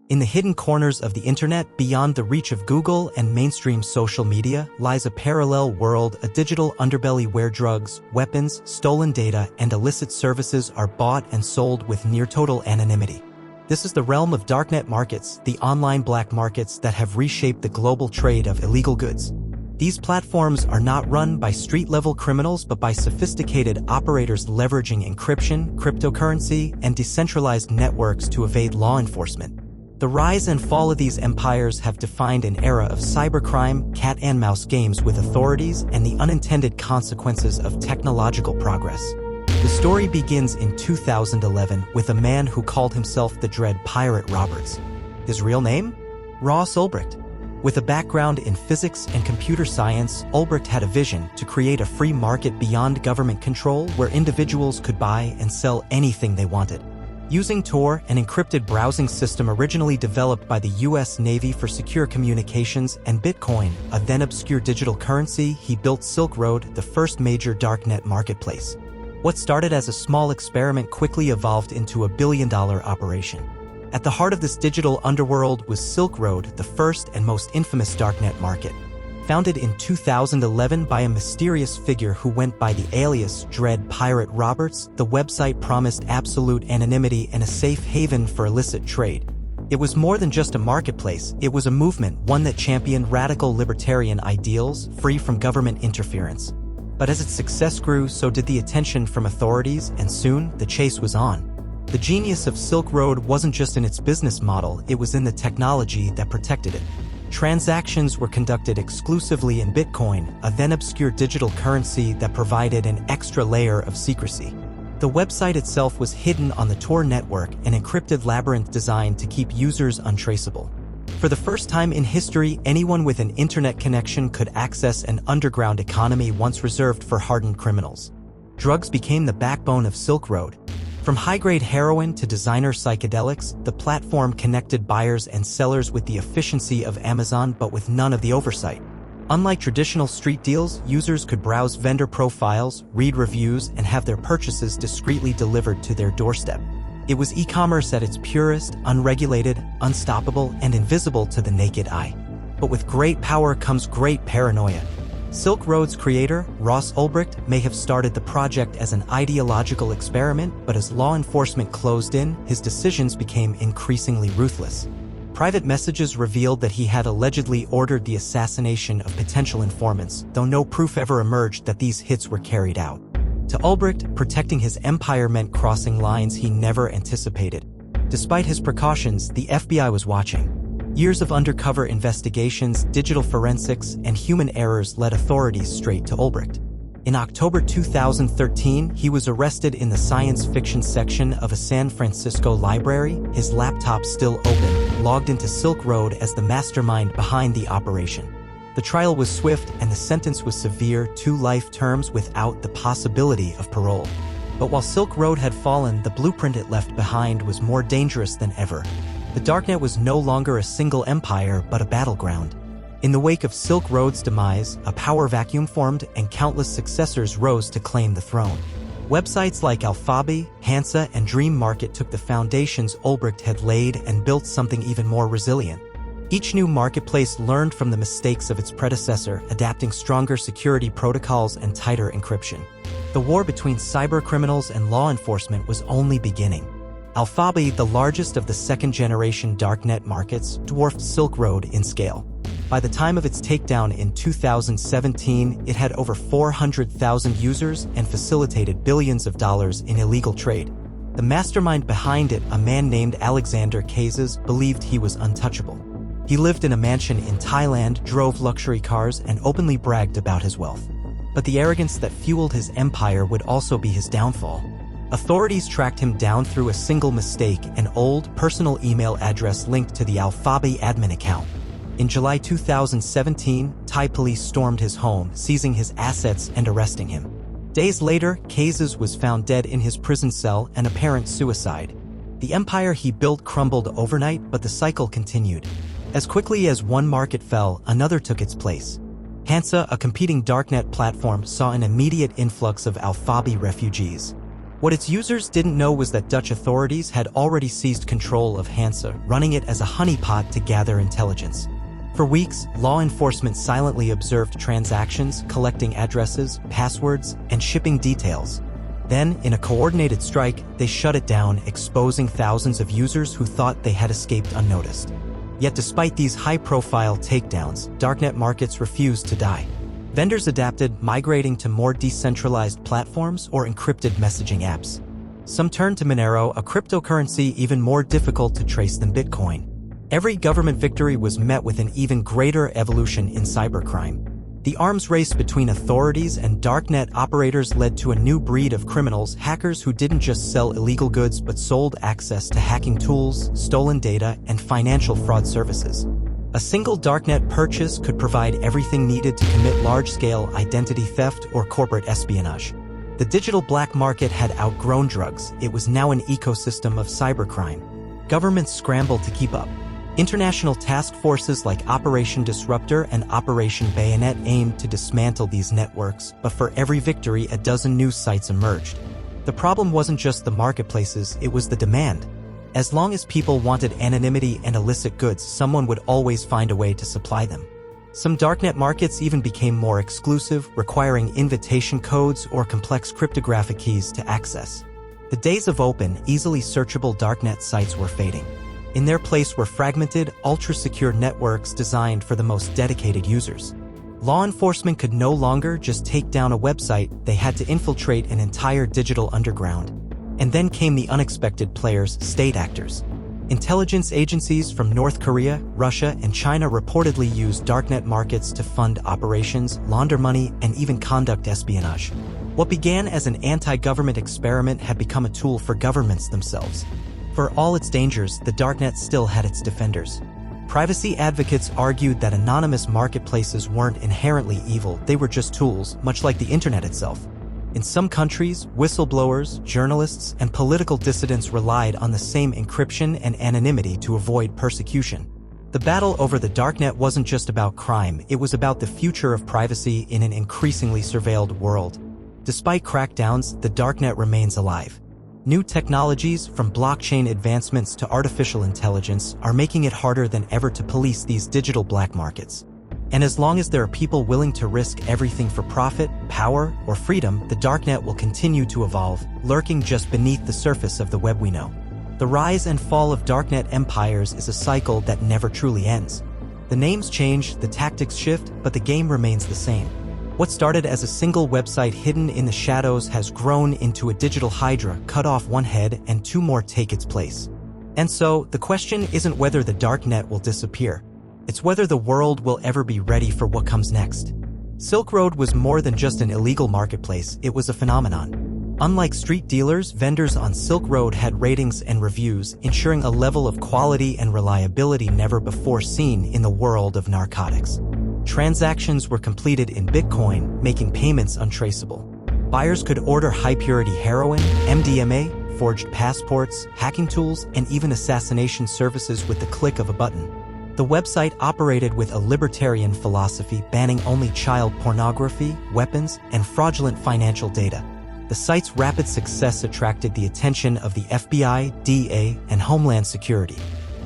In the hidden corners of the internet, beyond the reach of Google and mainstream social media, lies a parallel world, a digital underbelly where drugs, weapons, stolen data, and illicit services are bought and sold with near-total anonymity. This is the realm of darknet markets, the online black markets that have reshaped the global trade of illegal goods. These platforms are not run by street-level criminals but by sophisticated operators leveraging encryption, cryptocurrency, and decentralized networks to evade law enforcement. The rise and fall of these empires have defined an era of cybercrime, cat-and-mouse games with authorities, and the unintended consequences of technological progress. The story begins in 2011 with a man who called himself the Dread Pirate Roberts. His real name? Ross Ulbricht. With a background in physics and computer science, Ulbricht had a vision to create a free market beyond government control where individuals could buy and sell anything they wanted. Using Tor, an encrypted browsing system originally developed by the U.S. Navy for secure communications, and Bitcoin, a then-obscure digital currency, he built Silk Road, the first major darknet marketplace. What started as a small experiment quickly evolved into a billion-dollar operation. At the heart of this digital underworld was Silk Road, the first and most infamous darknet market. Founded in 2011 by a mysterious figure who went by the alias Dread Pirate Roberts, the website promised absolute anonymity and a safe haven for illicit trade. It was more than just a marketplace, it was a movement, one that championed radical libertarian ideals, free from government interference. But as its success grew, so did the attention from authorities, and soon, the chase was on. The genius of Silk Road wasn't just in its business model, it was in the technology that protected it. Transactions were conducted exclusively in Bitcoin, a then-obscure digital currency that provided an extra layer of secrecy. The website itself was hidden on the Tor network, an encrypted labyrinth designed to keep users untraceable. For the first time in history, anyone with an internet connection could access an underground economy once reserved for hardened criminals. Drugs became the backbone of Silk Road. From high-grade heroin to designer psychedelics, the platform connected buyers and sellers with the efficiency of Amazon but with none of the oversight. Unlike traditional street deals, users could browse vendor profiles, read reviews, and have their purchases discreetly delivered to their doorstep. It was e-commerce at its purest, unregulated, unstoppable, and invisible to the naked eye. But with great power comes great paranoia. Silk Road's creator, Ross Ulbricht, may have started the project as an ideological experiment, but as law enforcement closed in, his decisions became increasingly ruthless. Private messages revealed that he had allegedly ordered the assassination of potential informants, though no proof ever emerged that these hits were carried out. To Ulbricht, protecting his empire meant crossing lines he never anticipated. Despite his precautions, the FBI was watching. Years of undercover investigations, digital forensics, and human errors led authorities straight to Ulbricht. In October 2013, he was arrested in the science fiction section of a San Francisco library, his laptop still open, logged into Silk Road as the mastermind behind the operation. The trial was swift and the sentence was severe, 2 life terms without the possibility of parole. But while Silk Road had fallen, the blueprint it left behind was more dangerous than ever. The darknet was no longer a single empire but a battleground. In the wake of Silk Road's demise, a power vacuum formed and countless successors rose to claim the throne. Websites like Alphabi, Hansa, and Dream Market took the foundations Ulbricht had laid and built something even more resilient. Each new marketplace learned from the mistakes of its predecessor, adapting stronger security protocols and tighter encryption. The war between cybercriminals and law enforcement was only beginning. Alphabi, the largest of the second-generation darknet markets, dwarfed Silk Road in scale. By the time of its takedown in 2017, it had over 400,000 users and facilitated billions of dollars in illegal trade. The mastermind behind it, a man named Alexander Kazes, believed he was untouchable. He lived in a mansion in Thailand, drove luxury cars, and openly bragged about his wealth. But the arrogance that fueled his empire would also be his downfall. Authorities tracked him down through a single mistake, an old, personal email address linked to the Alphabi admin account. In July 2017, Thai police stormed his home, seizing his assets and arresting him. Days later, Kazes was found dead in his prison cell, an apparent suicide. The empire he built crumbled overnight, but the cycle continued. As quickly as one market fell, another took its place. Hansa, a competing darknet platform, saw an immediate influx of Alphabi refugees. What its users didn't know was that Dutch authorities had already seized control of Hansa, running it as a honeypot to gather intelligence. For weeks, law enforcement silently observed transactions, collecting addresses, passwords, and shipping details. Then, in a coordinated strike, they shut it down, exposing thousands of users who thought they had escaped unnoticed. Yet despite these high-profile takedowns, darknet markets refused to die. Vendors adapted, migrating to more decentralized platforms or encrypted messaging apps. Some turned to Monero, a cryptocurrency even more difficult to trace than Bitcoin. Every government victory was met with an even greater evolution in cybercrime. The arms race between authorities and darknet operators led to a new breed of criminals, hackers who didn't just sell illegal goods but sold access to hacking tools, stolen data, and financial fraud services. A single darknet purchase could provide everything needed to commit large-scale identity theft or corporate espionage. The digital black market had outgrown drugs. It was now an ecosystem of cybercrime. Governments scrambled to keep up. International task forces like Operation Disruptor and Operation Bayonet aimed to dismantle these networks, but for every victory, a dozen new sites emerged. The problem wasn't just the marketplaces, it was the demand. As long as people wanted anonymity and illicit goods, someone would always find a way to supply them. Some darknet markets even became more exclusive, requiring invitation codes or complex cryptographic keys to access. The days of open, easily searchable darknet sites were fading. In their place were fragmented, ultra-secure networks designed for the most dedicated users. Law enforcement could no longer just take down a website, they had to infiltrate an entire digital underground. And then came the unexpected players, state actors. Intelligence agencies from North Korea, Russia, and China reportedly used darknet markets to fund operations, launder money, and even conduct espionage. What began as an anti-government experiment had become a tool for governments themselves. For all its dangers, the darknet still had its defenders. Privacy advocates argued that anonymous marketplaces weren't inherently evil, they were just tools, much like the internet itself. In some countries, whistleblowers, journalists, and political dissidents relied on the same encryption and anonymity to avoid persecution. The battle over the darknet wasn't just about crime, it was about the future of privacy in an increasingly surveilled world. Despite crackdowns, the darknet remains alive. New technologies, from blockchain advancements to artificial intelligence, are making it harder than ever to police these digital black markets. And as long as there are people willing to risk everything for profit, power, or freedom, the darknet will continue to evolve, lurking just beneath the surface of the web we know. The rise and fall of darknet empires is a cycle that never truly ends. The names change, the tactics shift, but the game remains the same. What started as a single website hidden in the shadows has grown into a digital hydra, cut off one head and two more take its place. And so, the question isn't whether the darknet will disappear. It's whether the world will ever be ready for what comes next. Silk Road was more than just an illegal marketplace, it was a phenomenon. Unlike street dealers, vendors on Silk Road had ratings and reviews, ensuring a level of quality and reliability never before seen in the world of narcotics. Transactions were completed in Bitcoin, making payments untraceable. Buyers could order high-purity heroin, MDMA, forged passports, hacking tools, and even assassination services with the click of a button. The website operated with a libertarian philosophy, banning only child pornography, weapons, and fraudulent financial data. The site's rapid success attracted the attention of the FBI, DEA, and Homeland Security.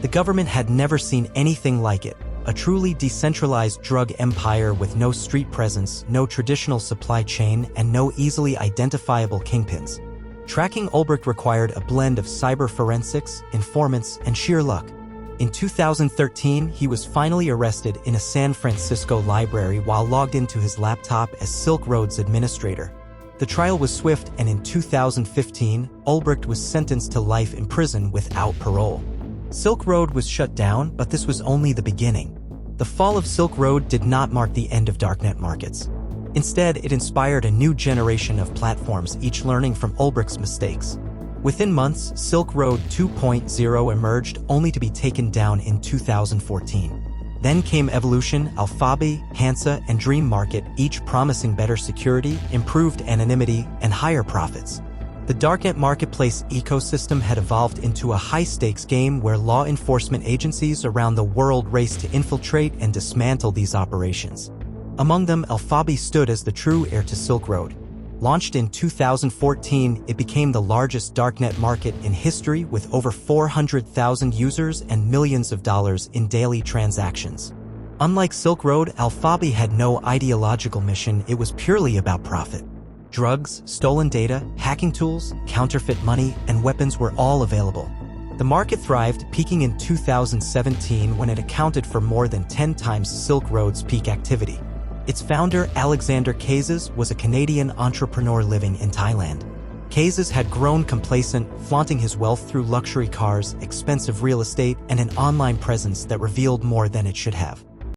The government had never seen anything like it. A truly decentralized drug empire with no street presence, no traditional supply chain, and no easily identifiable kingpins. Tracking Ulbricht required a blend of cyber forensics, informants, and sheer luck. In 2013, he was finally arrested in a San Francisco library while logged into his laptop as Silk Road's administrator. The trial was swift, and in 2015, Ulbricht was sentenced to life in prison without parole. Silk Road was shut down, but this was only the beginning. The fall of Silk Road did not mark the end of darknet markets. Instead, it inspired a new generation of platforms, each learning from Ulbricht's mistakes. Within months, Silk Road 2.0 emerged, only to be taken down in 2014. Then came Evolution, Alphabi, Hansa, and Dream Market, each promising better security, improved anonymity, and higher profits. The darknet marketplace ecosystem had evolved into a high-stakes game where law enforcement agencies around the world raced to infiltrate and dismantle these operations. Among them, Alphabi stood as the true heir to Silk Road. Launched in 2014, it became the largest darknet market in history with over 400,000 users and millions of dollars in daily transactions. Unlike Silk Road, Alphabi had no ideological mission, it was purely about profit. Drugs, stolen data, hacking tools, counterfeit money, and weapons were all available. The market thrived, peaking in 2017 when it accounted for more than 10 times Silk Road's peak activity. Its founder, Alexander Kazes, was a Canadian entrepreneur living in Thailand. Kazes had grown complacent, flaunting his wealth through luxury cars, expensive real estate, and an online presence that revealed more than it should have.